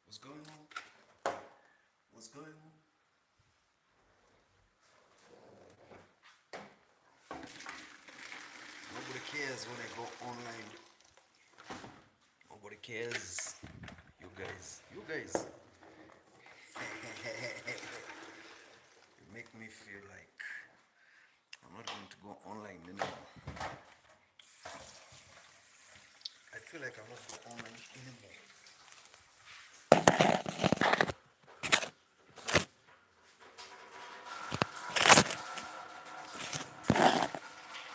What's going on? What's going on? Nobody cares when I go online. Nobody cares. You guys. You make me feel like I'm not going to go online anymore. I feel like I'm not going online anymore.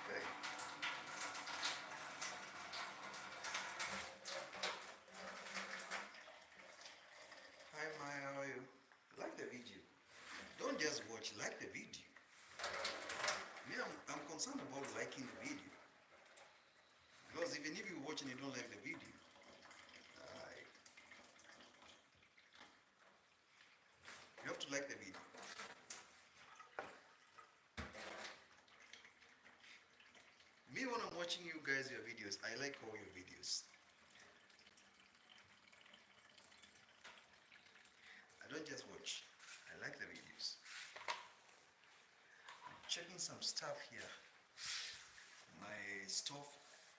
Hey, hi Maya, how are you? Like the video. Don't just watch, like the video. Me, I'm concerned about liking the video. Because even if you watch and you don't like the video, uh, you have to like the video. Me, when I'm watching you guys, your videos, I like all your videos. I don't just watch, I like the videos. I'm checking some stuff here. My stove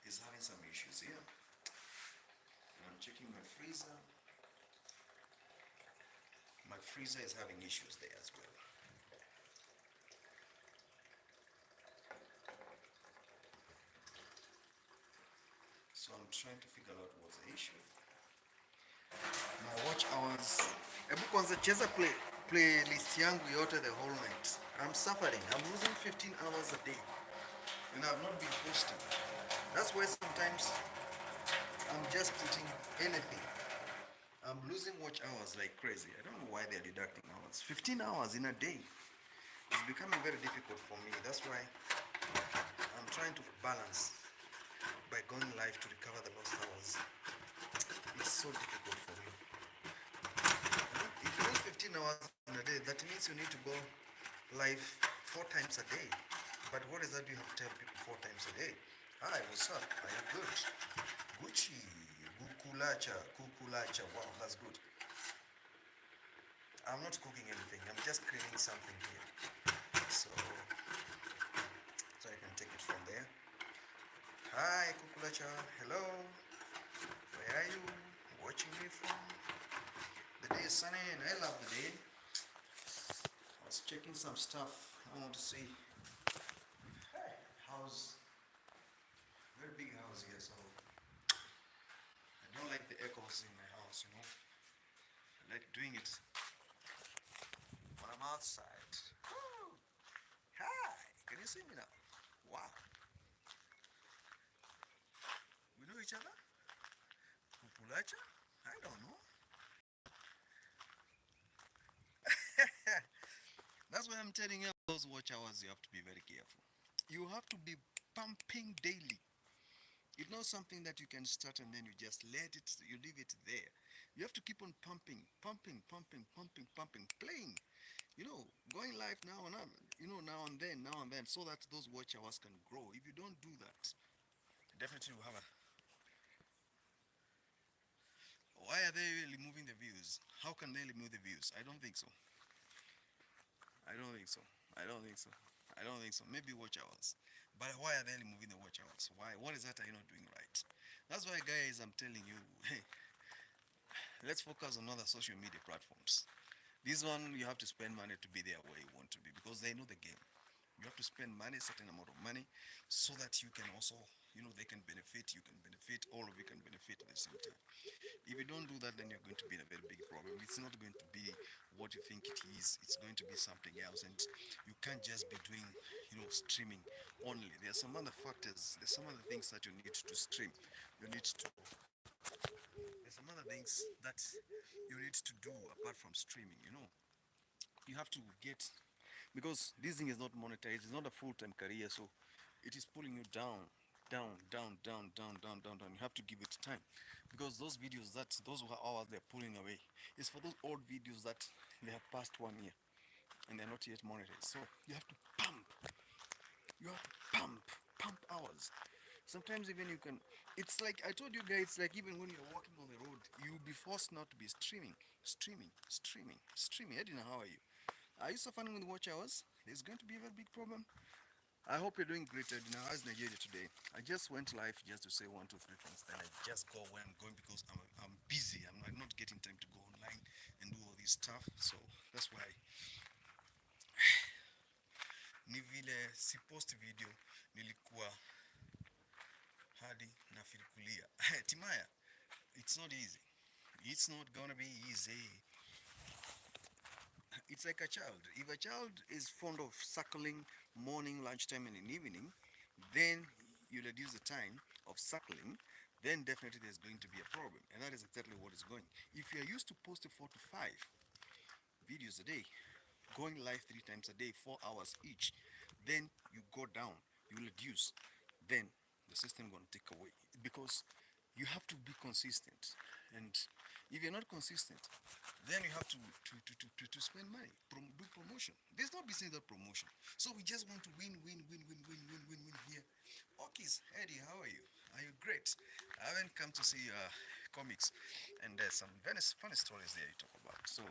is having some issues here. And I'm checking my freezer. My freezer is having issues there as well. So I'm trying to figure out what's the issue. My watch hours. Hebu kwanza cheza playlist yangu yote the whole night. I'm suffering. I'm losing 15 hours a day. And I've not been posting. That's why sometimes I'm just putting anything. I'm losing watch hours like crazy. I don't know why they're deducting hours. 15 hours in a day. It's becoming very difficult for me. That's why I'm trying to balance by going live to recover the lost hours. It's so difficult for me. If you lose 15 hours in a day, that means you need to go live 4 times a day. But what is that you have to tell people 4 times a day? Hi, what's up? Are you good? Gucci, kukulacha. Wow, that's good. I'm not cooking anything. I'm just creating something here. So I can take it from there. Hi, kukulacha. Hello. Where are you watching me from? The day is sunny and I love the day. I was checking some stuff. I want to see. Hey, house. Very big house here, so I don't like the echoes in my house, you know. I like doing it when I'm outside. Woo! Hi, can you see me now? Wow. We know each other? Populacha? I don't know. That's why I'm telling you those watch hours you have to be very careful. You have to be pumping daily. It's not something that you can start and then you just let it, you leave it there. You have to keep on pumping, playing. Going live now and on, now and then, so that those watch hours can grow. If you don't do that, definitely you have a. Why are they removing the views? How can they remove the views? I don't think so. I don't think so. I don't think so. I don't think so. Maybe watch hours. But why are they removing the watch hours? Why? What is that are you not doing right? That's why, guys, I'm telling you, hey, let's focus on other social media platforms. This one, you have to spend money to be there where you want to be because they know the game. You have to spend money, certain amount of money, so that you can also, they can benefit, you can benefit, all of you can benefit at the same time. If you don't do that, then you're going to be in a very big problem. It's not going to be what you think it is. It's going to be something else, and you can't just be doing, streaming only. There are some other factors. There's some other things that you need to stream. You need to. There's some other things that you need to do apart from streaming. You have to get, because this thing is not monetized. It's not a full-time career, so it is pulling you down, down. You have to give it time, because those hours they're pulling away is for those old videos that they have passed 1 year and they're not yet monetized. So you have to pump, pump hours. Sometimes even you can, it's like I told you guys, like even when you're walking on the road, you'll be forced not to be streaming. Edina, how are you? Are you suffering with watch hours? There's going to be a very big problem. I hope you're doing great, Edina. How's Nigeria today? I just went live just to say one, two, three things. Then I just go where I'm going because I'm busy. I'm not getting time to go online and do all this stuff. So that's why ni vile si post video nilikuwa hadi nafirikulia. Timaya, it's not easy. It's not gonna be easy. It's like a child. If a child is fond of suckling morning, lunchtime, and in evening, then you reduce the time of suckling, then definitely there's going to be a problem. And that is exactly what is going. If you are used to posting 4 to 5 videos a day, going live 3 times a day, 4 hours each, then you go down, you reduce, then the system gonna take away because you have to be consistent. And if you're not consistent, then you have to spend money, do promotion. There's no business without promotion. So we just want to win here. Okis, Eddie, how are you? Are you great? I haven't come to see comics, and there's some very funny stories there you talk about. So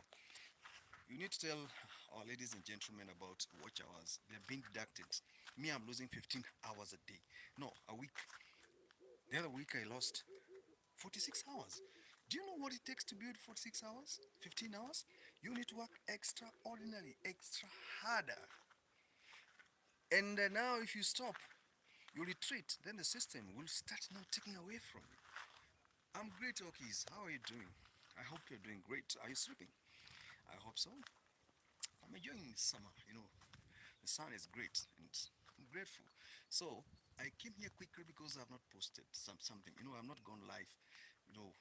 you need to tell our ladies and gentlemen about watch hours. They're being deducted. Me, I'm losing 15 hours a day. No, a week. The other week I lost 46 hours. Do you know what it takes to build 46 hours? 15 hours? You need to work extraordinarily, extra harder. And now if you stop, you retreat, then the system will start now taking away from you. I'm great, Okis. How are you doing? I hope you're doing great. Are you sleeping? I hope so. I'm enjoying summer, the sun is great and I'm grateful. So I came here quickly because I've not posted something. I've not gone live, you know,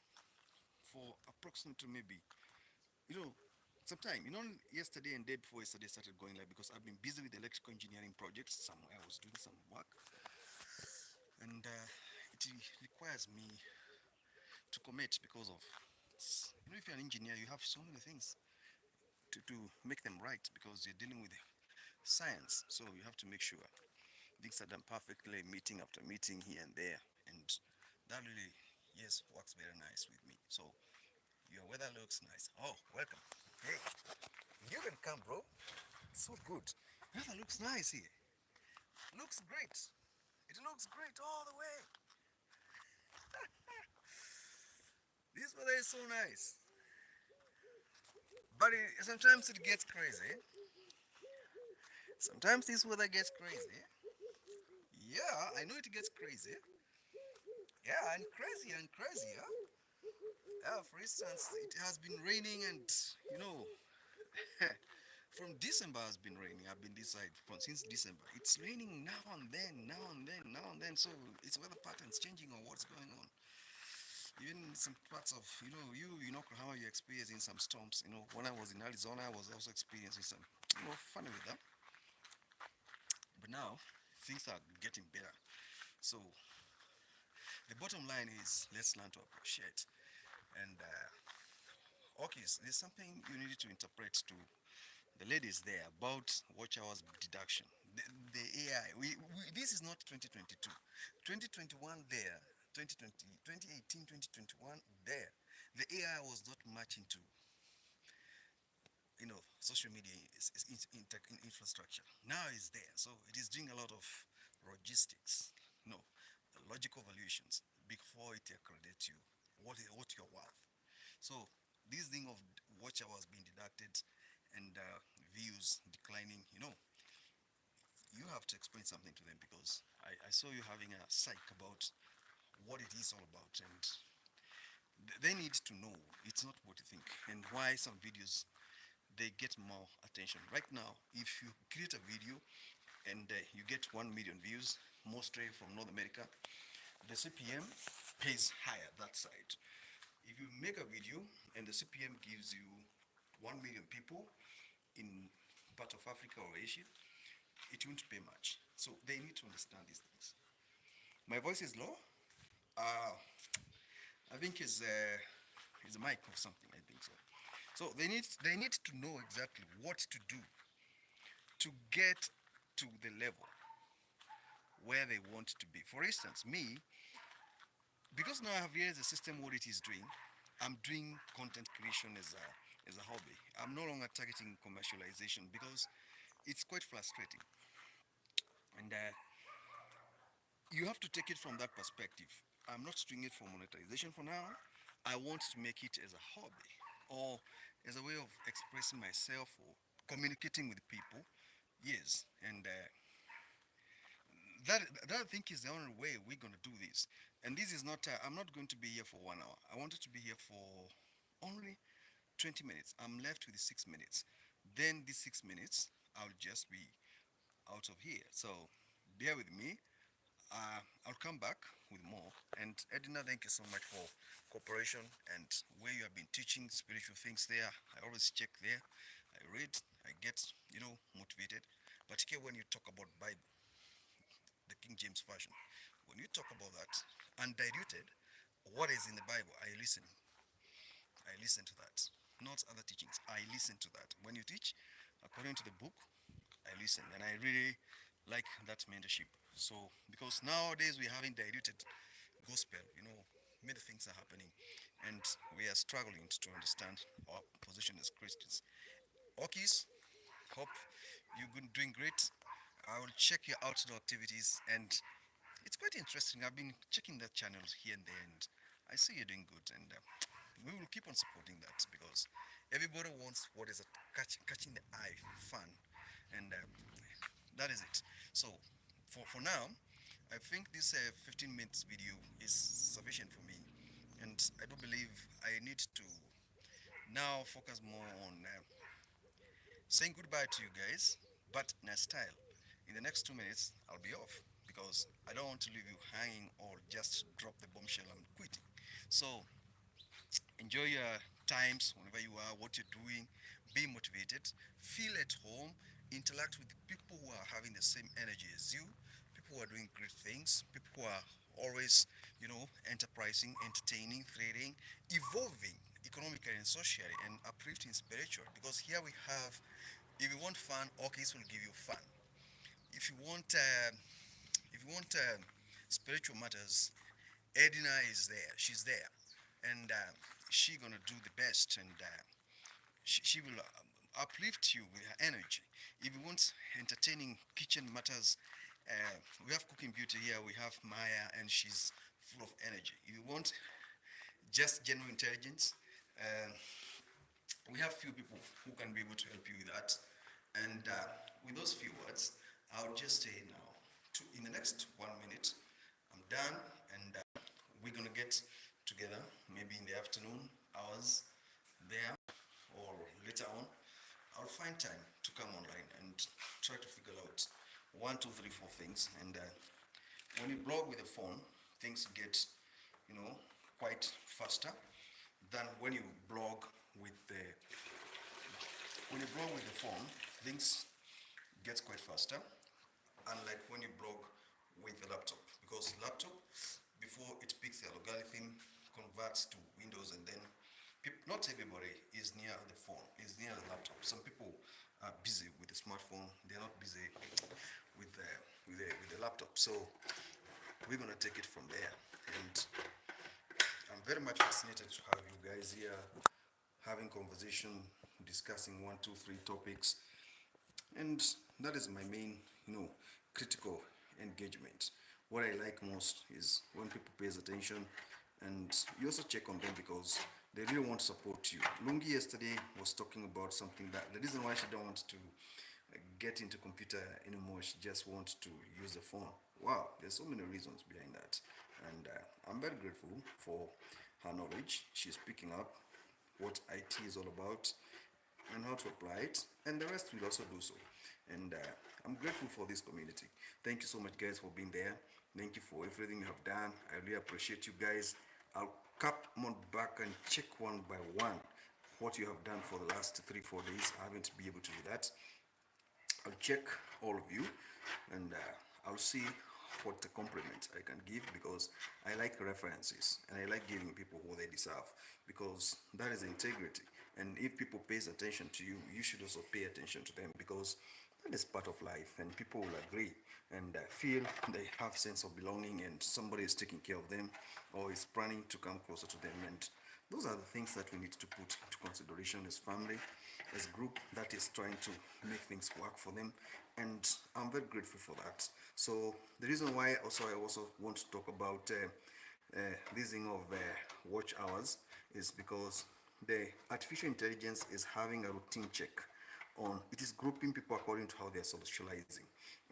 for approximately maybe, you know, sometime. Yesterday and day before yesterday started going live because I've been busy with electrical engineering projects. Somewhere I was doing some work, and it requires me to commit because of, if you're an engineer, you have so many things to make them right because you're dealing with science. So you have to make sure things are done perfectly, meeting after meeting here and there, and that really, yes, works very nice with me. So your weather looks nice. Oh, welcome. Hey, you can come, bro. It's so good. Weather looks nice here. Looks great. It looks great all the way. This weather is so nice. But sometimes it gets crazy. Sometimes this weather gets crazy. Yeah, I know it gets crazy. Yeah, and crazier. Yeah, for instance, it has been raining and, you know, from December has been raining. I've been this side from since December. It's raining now and then, now and then, now and then. So it's weather patterns changing or what's going on. Even some parts of, how are you experiencing some storms? When I was in Arizona, I was also experiencing some, funny weather. But now things are getting better. So the bottom line is let's learn to appreciate. And okay, so there's something you need to interpret to the ladies there about watch hours deduction. The AI, this is not 2022. 2021 there, 2020, 2018, 2021 there. The AI was not much into, social media infrastructure. Now it's there. So it is doing a lot of logistics, logical valuations before it accredits you what you're worth. So this thing of watch hours being deducted and views declining, you have to explain something to them because I saw you having a psych about what it is all about, and they need to know it's not what you think and why some videos they get more attention. Right now, if you create a video and you get 1 million views, mostly from North America, the CPM pays higher that side. If you make a video and the CPM gives you 1 million people in part of Africa or Asia, it won't pay much. So they need to understand these things. My voice is low. I think it's a mic or something. I think so. So they need to know exactly what to do to get to the level where they want to be. For instance, me, because now I have realized the system what it is doing, I'm doing content creation as a hobby. I'm no longer targeting commercialization because it's quite frustrating. And you have to take it from that perspective. I'm not doing it for monetization for now. I want to make it as a hobby or as a way of expressing myself or communicating with people. Yes, and that I think is the only way we're gonna do this. And this is not. I'm not going to be here for 1 hour. I wanted to be here for only 20 minutes. I'm left with 6 minutes. Then these 6 minutes, I'll just be out of here. So bear with me. I'll come back with more. And Edina, thank you so much for cooperation and where you have been teaching spiritual things there. I always check there. I read. I get motivated. Particularly when you talk about Bible, the King James Version. When you talk about that, undiluted, what is in the Bible, I listen. I listen to that. Not other teachings. I listen to that. When you teach according to the book, I listen. And I really like that mentorship. So, because nowadays we're having diluted gospel, many things are happening. And we are struggling to understand our position as Christians. Okis, hope you're doing great. I will check your outdoor activities, and it's quite interesting. I've been checking that channels here and there, and I see you're doing good. And we will keep on supporting that because everybody wants what is catching the eye, fun, and that is it. So, for now, I think this 15 minutes video is sufficient for me, and I do believe I need to now focus more on saying goodbye to you guys, but in a style. In the next 2 minutes, I'll be off because I don't want to leave you hanging or just drop the bombshell. I'm quitting. So enjoy your times whenever you are, what you're doing, be motivated, feel at home, interact with people who are having the same energy as you, people who are doing great things, people who are always, enterprising, entertaining, trading, evolving economically and socially, and uplifting spiritually. Because here we have, if you want fun, Orchis will give you fun. If you want, spiritual matters, Edina is there. She's there, and she gonna do the best, and she will uplift you with her energy. If you want entertaining kitchen matters, we have Cooking Beauty here. We have Maya, and she's full of energy. If you want just general intelligence, uh, we have few people who can be able to help you with that. And with those few words, I'll just say now, in the next 1 minute, I'm done, and we're gonna get together maybe in the afternoon hours there or later on. I'll find time to come online and try to figure out one, two, three, four things. And when you blog with a phone, things get, quite faster than when you blog with the phone. Things gets quite faster, unlike when you blog with the laptop. Because laptop, before it picks the algorithm, converts to Windows, and then not everybody is near the phone, is near the laptop. Some people are busy with the smartphone, they're not busy with the laptop. So we're gonna take it from there. And I'm very much fascinated to have you guys here having conversation, discussing one, two, three topics, and that is my main, critical engagement. What I like most is when people pays attention, and you also check on them because they really want to support you. Lungi yesterday was talking about something that the reason why she don't want to get into computer anymore, she just wants to use the phone. Wow, there's so many reasons behind that, and I'm very grateful for her knowledge. She's picking up what IT is all about and how to apply it, and the rest will also do so. And I'm grateful for this community. Thank you so much, guys, for being there. Thank you for everything you have done. I really appreciate you guys. I'll come on back and check one by one what you have done for the last 3-4 days. I haven't been able to do that. I'll check all of you, and I'll see what the compliment I can give, because I like references and I like giving people what they deserve, because that is integrity. And if people pays attention to you, you should also pay attention to them, because that is part of life, and people will agree and feel they have sense of belonging, and somebody is taking care of them or is planning to come closer to them. And those are the things that we need to put into consideration as family, as group that is trying to make things work for them. And I'm very grateful for that. So the reason why I also want to talk about this thing of watch hours is because the artificial intelligence is having a routine check on, it is grouping people according to how they are socializing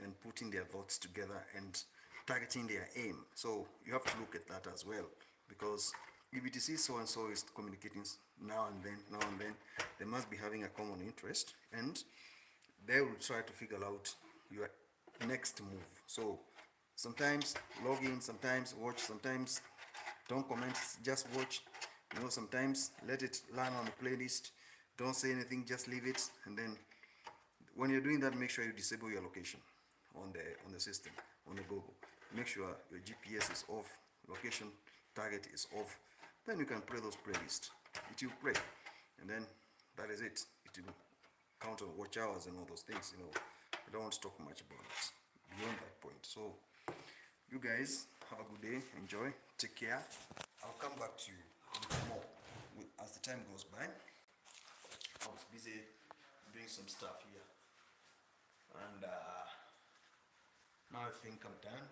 and putting their thoughts together and targeting their aim. So you have to look at that as well, because if it is so and so is communicating now and then, they must be having a common interest, and they will try to figure out your next move. So sometimes log in, sometimes watch, sometimes don't comment, just watch. Sometimes let it learn on the playlist. Don't say anything, just leave it. And then when you're doing that, make sure you disable your location on the system, on the Google. Make sure your GPS is off, location target is off. Then you can play those playlists. It will play, and then that is it. It will count on watch hours and all those things. I don't want to talk much about it beyond that point. So you guys have a good day. Enjoy. Take care. I'll come back to you with more as the time goes by. I was busy doing some stuff here, and now I think I'm done.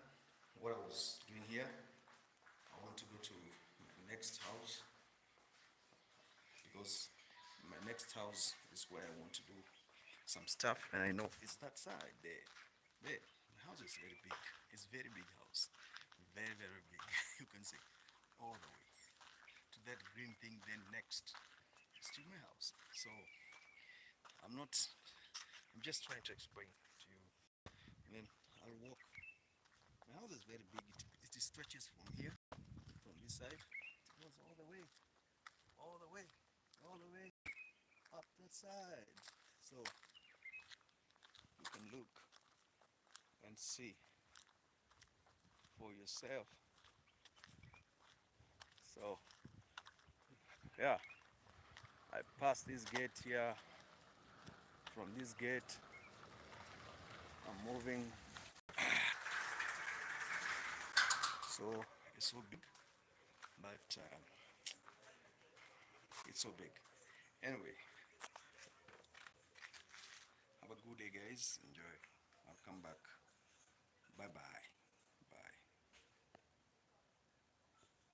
What I was doing here, I want to go to my next house, because my next house is where I want to do some stuff, and I know it's that side there. There, the house is very big. It's very big house, very very big. You can see all the way to that green thing. Then next is to my house. So I'm not. I'm just trying to explain to you. And then I'll walk. My house is very big. It stretches from here, from this side. It goes all the way, all the way, all the way up that side. So you can look and see for yourself. So yeah, I pass this gate here. From this gate, I'm moving. So it's so big, but it's so big. Anyway, have a good day, guys. Enjoy. I'll come back.